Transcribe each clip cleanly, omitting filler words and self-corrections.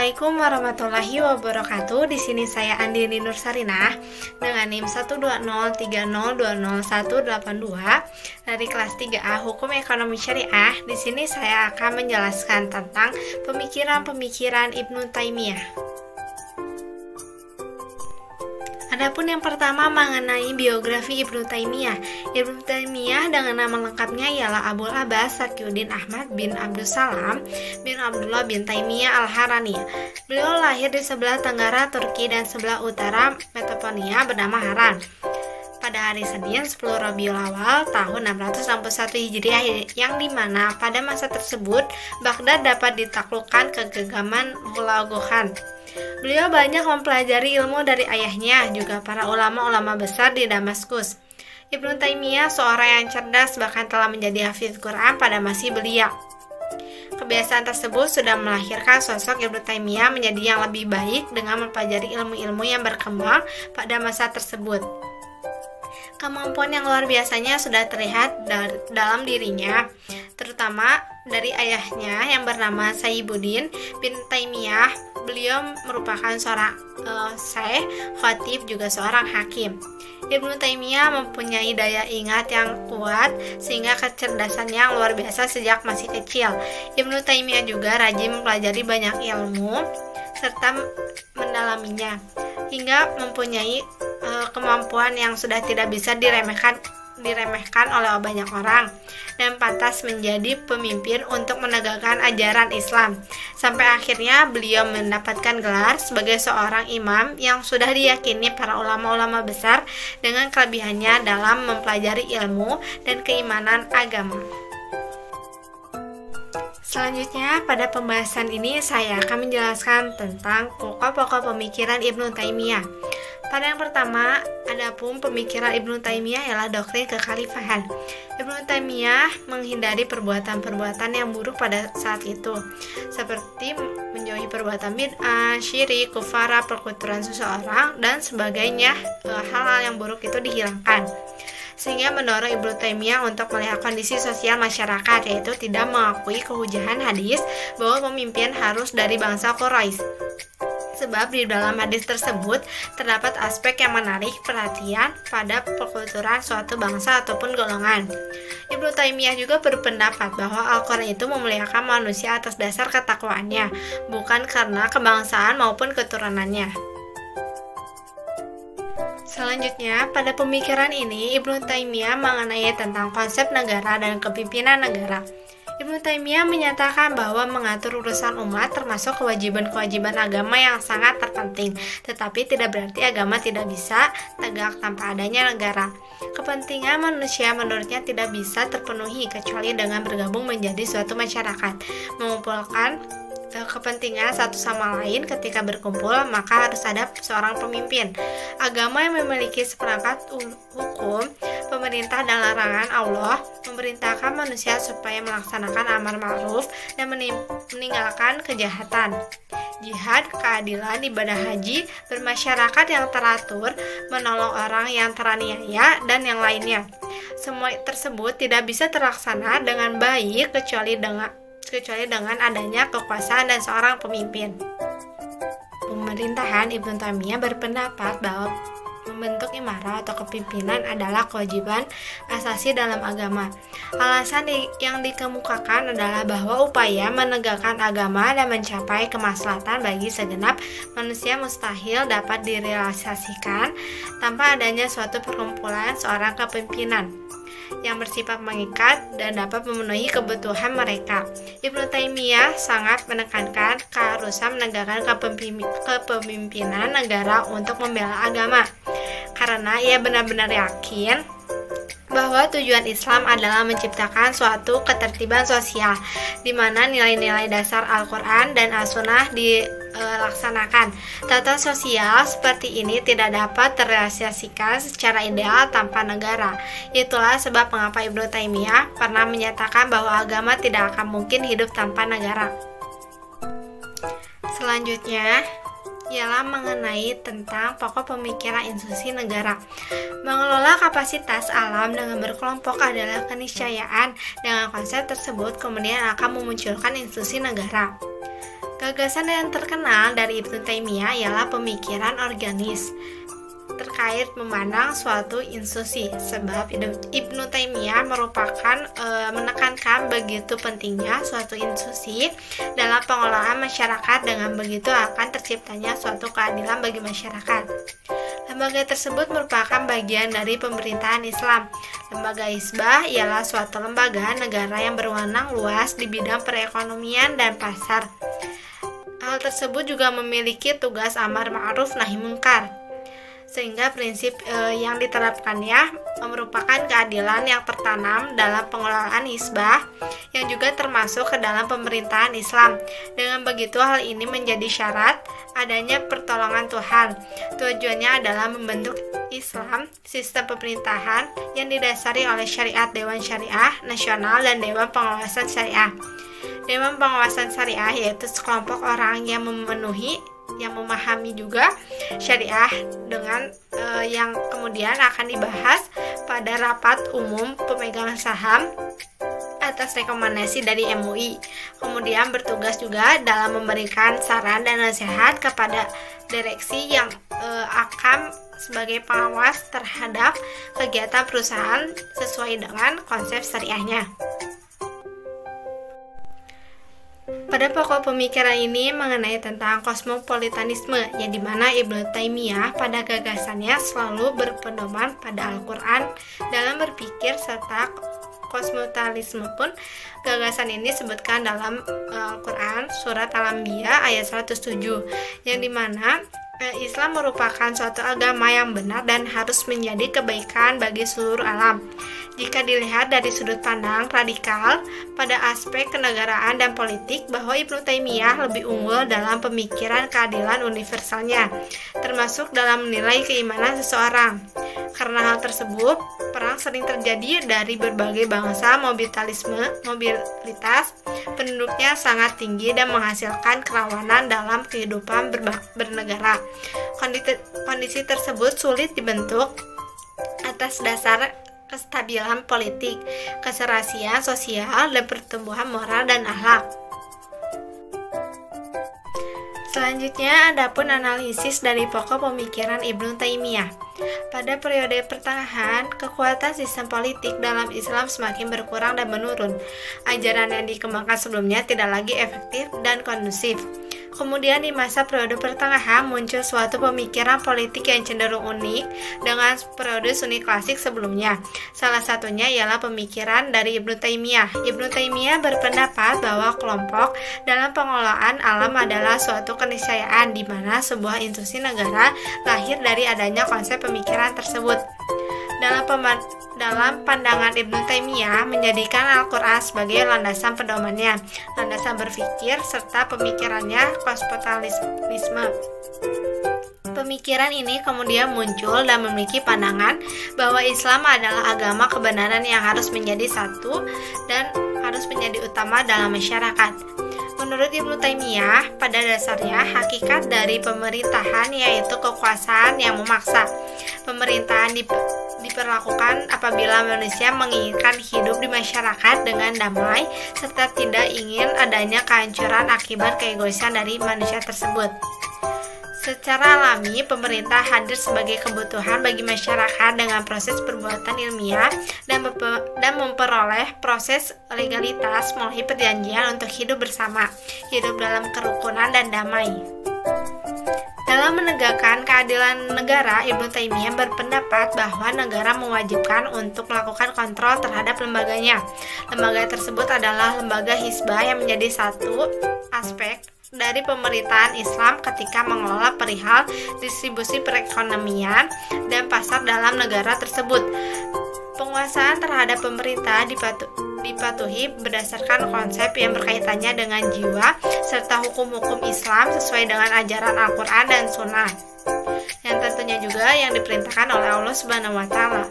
Assalamualaikum warahmatullahi wabarakatuh. Di sini saya Andini Nursarinah dengan NIM 12030200182 dari kelas 3A Hukum Ekonomi Syariah. Di sini saya akan menjelaskan tentang pemikiran-pemikiran Ibnu Taimiyah. Adapun yang pertama mengenai biografi Ibnu Taimiyah. Ibnu Taimiyah dengan nama lengkapnya ialah Abul Abbas Taqiyuddin Ahmad bin Abdus Salam bin Abdullah bin Taimiyah Al-Harani. Beliau lahir di sebelah tenggara Turki dan sebelah utara Mesopotamia bernama Haran pada hari Senin 10 Rabiul Awal tahun 661 Hijriah, yang dimana pada masa tersebut Baghdad dapat ditaklukkan ke genggaman Hulagu Khan. Beliau banyak mempelajari ilmu dari ayahnya, juga para ulama-ulama besar di Damaskus. Ibnu Taimiyah seorang yang cerdas, bahkan telah menjadi hafiz Quran pada masih belia. Kebiasaan tersebut sudah melahirkan sosok Ibnu Taimiyah menjadi yang lebih baik dengan mempelajari ilmu-ilmu yang berkembang pada masa tersebut. Kemampuan yang luar biasanya sudah terlihat dalam dirinya, terutama dari ayahnya yang bernama Saibuddin bin Taimiyah. Beliau merupakan seorang syekh, khatib, juga seorang hakim. Ibnu Taimiyah mempunyai daya ingat yang kuat sehingga kecerdasannya luar biasa sejak masih kecil. Ibnu Taimiyah juga rajin mempelajari banyak ilmu serta mendalaminya hingga mempunyai kemampuan yang sudah tidak bisa diremehkan oleh banyak orang, dan pantas menjadi pemimpin untuk menegakkan ajaran Islam. Sampai akhirnya beliau mendapatkan gelar sebagai seorang imam yang sudah diyakini para ulama-ulama besar dengan kelebihannya dalam mempelajari ilmu dan keimanan agama. Selanjutnya, pada pembahasan ini saya akan menjelaskan tentang pokok-pokok pemikiran Ibnu Taimiyah. Pada yang pertama, adapun pemikiran Ibnu Taimiyah ialah doktrin kekhalifahan. Ibnu Taimiyah menghindari perbuatan-perbuatan yang buruk pada saat itu, seperti menjauhi perbuatan bid'ah, syirik, kufara, perkuturan seseorang, dan sebagainya. Hal-hal yang buruk itu dihilangkan, sehingga mendorong Ibnu Taimiyah untuk melihat kondisi sosial masyarakat, yaitu tidak mengakui kehujahan hadis bahwa pemimpin harus dari bangsa Quraisy. Sebab di dalam hadis tersebut terdapat aspek yang menarik perhatian pada perkulturan suatu bangsa ataupun golongan. Ibnu Taimiyah juga berpendapat bahwa Al-Quran itu memuliakan manusia atas dasar ketakwaannya, bukan karena kebangsaan maupun keturunannya. Selanjutnya, pada pemikiran ini Ibnu Taimiyah mengenai tentang konsep negara dan kepemimpinan negara. Ibnu Taimiyah menyatakan bahwa mengatur urusan umat termasuk kewajiban-kewajiban agama yang sangat terpenting, tetapi tidak berarti agama tidak bisa tegak tanpa adanya negara. Kepentingan manusia menurutnya tidak bisa terpenuhi kecuali dengan bergabung menjadi suatu masyarakat, mengumpulkan kepentingan satu sama lain. Ketika berkumpul, maka harus ada seorang pemimpin. Agama yang memiliki seperangkat hukum, pemerintah dan larangan Allah memerintahkan manusia supaya melaksanakan amar ma'ruf dan meninggalkan kejahatan. Jihad, keadilan, ibadah haji, bermasyarakat yang teratur, menolong orang yang teraniaya, dan yang lainnya. Semua tersebut tidak bisa terlaksana dengan baik kecuali dengan adanya kekuasaan dan seorang pemimpin. Pemerintahan Ibnu Taimiyah berpendapat bahwa membentuk imarah atau kepemimpinan adalah kewajiban asasi dalam agama. Alasan yang dikemukakan adalah bahwa upaya menegakkan agama dan mencapai kemaslahatan bagi segenap manusia mustahil dapat direalisasikan tanpa adanya suatu perkumpulan seorang kepemimpinan yang bersifat mengikat dan dapat memenuhi kebutuhan mereka. Ibnu Taimiyah sangat menekankan keharusan menegakkan kepemimpinan negara untuk membela agama, karena ia benar-benar yakin bahwa tujuan Islam adalah menciptakan suatu ketertiban sosial di mana nilai-nilai dasar Al-Quran dan As-Sunnah dilaksanakan. Tata sosial seperti ini tidak dapat terrealisasikan secara ideal tanpa negara. Itulah sebab mengapa Ibnu Taimiyah pernah menyatakan bahwa agama tidak akan mungkin hidup tanpa negara. Selanjutnya ialah mengenai tentang pokok pemikiran institusi negara. Mengelola kapasitas alam dengan berkelompok adalah keniscayaan. Dengan konsep tersebut kemudian akan memunculkan institusi negara. Gagasan yang terkenal dari Ibnu Taimiyah ialah pemikiran organis terkait memandang suatu institusi, sebab Ibnu Taimiyah menekankan begitu pentingnya suatu institusi dalam pengelolaan masyarakat, dengan begitu akan terciptanya suatu keadilan bagi masyarakat. Lembaga tersebut merupakan bagian dari pemerintahan Islam. Lembaga Hizbah ialah suatu lembaga negara yang berwenang luas di bidang perekonomian dan pasar. Hal tersebut juga memiliki tugas amar ma'ruf nahi munkar, sehingga prinsip yang diterapkannya merupakan keadilan yang tertanam dalam pengelolaan hizbah yang juga termasuk ke dalam pemerintahan Islam. Dengan begitu, hal ini menjadi syarat adanya pertolongan Tuhan. Tujuannya adalah membentuk Islam sistem pemerintahan yang didasari oleh syariat Dewan Syariah Nasional dan Dewan Pengawasan Syariah. Dewan Pengawasan Syariah yaitu sekelompok orang yang memahami juga syariah dengan yang kemudian akan dibahas pada rapat umum pemegang saham atas rekomendasi dari MUI. Kemudian bertugas juga dalam memberikan saran dan nasihat kepada direksi yang akan sebagai pengawas terhadap kegiatan perusahaan sesuai dengan konsep syariahnya. Pada pokok pemikiran ini mengenai tentang kosmopolitanisme, yang dimana Ibnu Taimiyah pada gagasannya selalu berpedoman pada Al-Quran dalam berpikir, serta kosmopolitanisme pun gagasan ini disebutkan dalam Al-Quran surat Al-Anbiya ayat 107, yang dimana Islam merupakan suatu agama yang benar dan harus menjadi kebaikan bagi seluruh alam. Jika dilihat dari sudut pandang radikal pada aspek kenegaraan dan politik, bahwa Ibnu Taimiyah lebih unggul dalam pemikiran keadilan universalnya, termasuk dalam menilai keimanan seseorang. Karena hal tersebut, perang sering terjadi dari berbagai bangsa. Mobilitas penduduknya sangat tinggi dan menghasilkan kerawanan dalam kehidupan bernegara. Kondisi tersebut sulit dibentuk atas dasar kestabilan politik, keserasian sosial, dan pertumbuhan moral dan akhlak. Selanjutnya, adapun analisis dari pokok pemikiran Ibnu Taimiyah. Pada periode pertengahan, kekuatan sistem politik dalam Islam semakin berkurang dan menurun. Ajaran yang dikembangkan sebelumnya tidak lagi efektif dan kondusif. Kemudian di masa periode pertengahan muncul suatu pemikiran politik yang cenderung unik dengan periode Sunni klasik sebelumnya. Salah satunya ialah pemikiran dari Ibnu Taimiyah. Ibnu Taimiyah berpendapat bahwa kelompok dalam pengelolaan alam adalah suatu keniscayaan, di mana sebuah institusi negara lahir dari adanya konsep pemikiran tersebut. Dalam pandangan Ibnu Taimiyah, menjadikan Al-Quran sebagai landasan pedomannya, landasan berpikir, serta pemikirannya kosmopolitanisme. Pemikiran ini kemudian muncul dan memiliki pandangan bahwa Islam adalah agama kebenaran yang harus menjadi satu dan harus menjadi utama dalam masyarakat. Menurut Ibnu Taimiyah, pada dasarnya hakikat dari pemerintahan yaitu kekuasaan yang memaksa. Pemerintahan diperlakukan apabila manusia menginginkan hidup di masyarakat dengan damai serta tidak ingin adanya kehancuran akibat keegoisan dari manusia tersebut. Secara alami, pemerintah hadir sebagai kebutuhan bagi masyarakat dengan proses perbuatan ilmiah dan memperoleh proses legalitas melalui perjanjian untuk hidup bersama, hidup dalam kerukunan dan damai. Dalam menegakkan keadilan negara, Ibnu Taimiyah berpendapat bahwa negara mewajibkan untuk melakukan kontrol terhadap lembaganya. Lembaga tersebut adalah lembaga hizbah yang menjadi satu aspek dari pemerintahan Islam ketika mengelola perihal distribusi perekonomian dan pasar dalam negara tersebut. Penguasaan terhadap pemerintah dipatuhi berdasarkan konsep yang berkaitannya dengan jiwa serta hukum-hukum Islam sesuai dengan ajaran Al-Quran dan Sunnah, yang tentunya juga yang diperintahkan oleh Allah Subhanahu wa Ta'ala.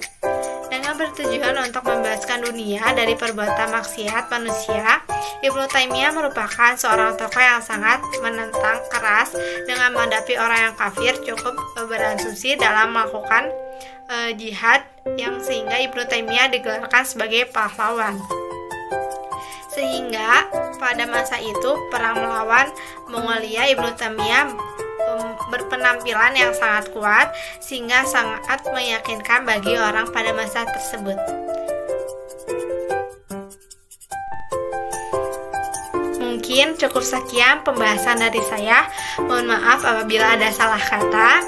Dengan bertujuan untuk membebaskan dunia dari perbuatan maksiat manusia, Ibnu Taimiyah merupakan seorang tokoh yang sangat menentang keras dengan menghadapi orang yang kafir. Cukup berasumsi dalam melakukan jihad yang sehingga Ibnu Taimiyah digelarkan sebagai pahlawan. Sehingga pada masa itu perang melawan Mongolia, Ibnu Taimiyah berpenampilan yang sangat kuat sehingga sangat meyakinkan bagi orang pada masa tersebut. Mungkin cukup sekian pembahasan dari saya. Mohon maaf apabila ada salah kata.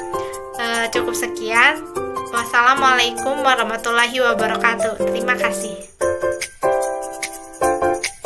Cukup sekian. Wassalamualaikum warahmatullahi wabarakatuh. Terima kasih.